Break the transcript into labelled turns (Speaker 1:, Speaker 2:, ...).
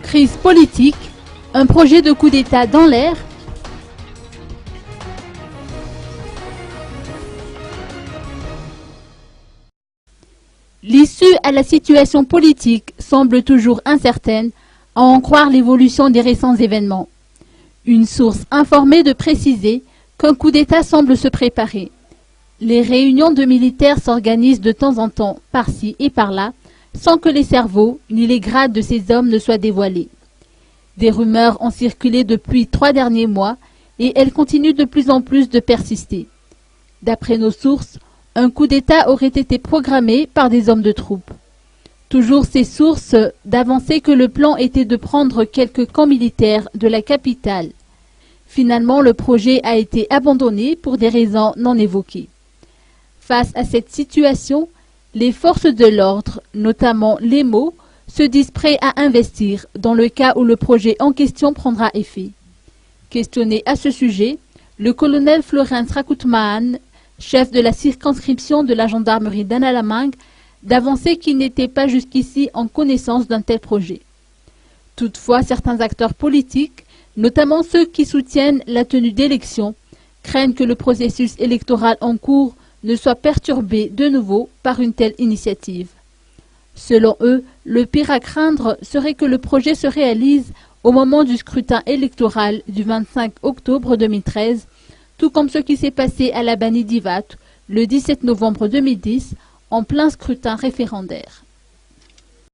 Speaker 1: Crise politique, un projet de coup d'État dans l'air. L'issue à la situation politique semble toujours incertaine, à en croire l'évolution des récents événements. Une source informée de préciser qu'un coup d'État semble se préparer. Les réunions de militaires s'organisent de temps en temps, par-ci et par-là, sans que les cerveaux ni les grades de ces hommes ne soient dévoilés. Des rumeurs ont circulé depuis 3 derniers mois et elles continuent de plus en plus de persister. D'après nos sources, un coup d'État aurait été programmé par des hommes de troupe. Toujours ces sources d'avancer que le plan était de prendre quelques camps militaires de la capitale. Finalement, le projet a été abandonné pour des raisons non évoquées. Face à cette situation, les forces de l'ordre, notamment les MO, se disent prêts à investir dans le cas où le projet en question prendra effet. Questionné à ce sujet, le colonel Florence Rakoutman, chef de la circonscription de la gendarmerie d'Analamang, d'avancer qu'il n'était pas jusqu'ici en connaissance d'un tel projet. Toutefois, certains acteurs politiques, notamment ceux qui soutiennent la tenue d'élections, craignent que le processus électoral en cours ne soit perturbé de nouveau par une telle initiative. Selon eux, le pire à craindre serait que le projet se réalise au moment du scrutin électoral du 25 octobre 2013, tout comme ce qui s'est passé à la Bani Divat le 17 novembre 2010, en plein scrutin référendaire.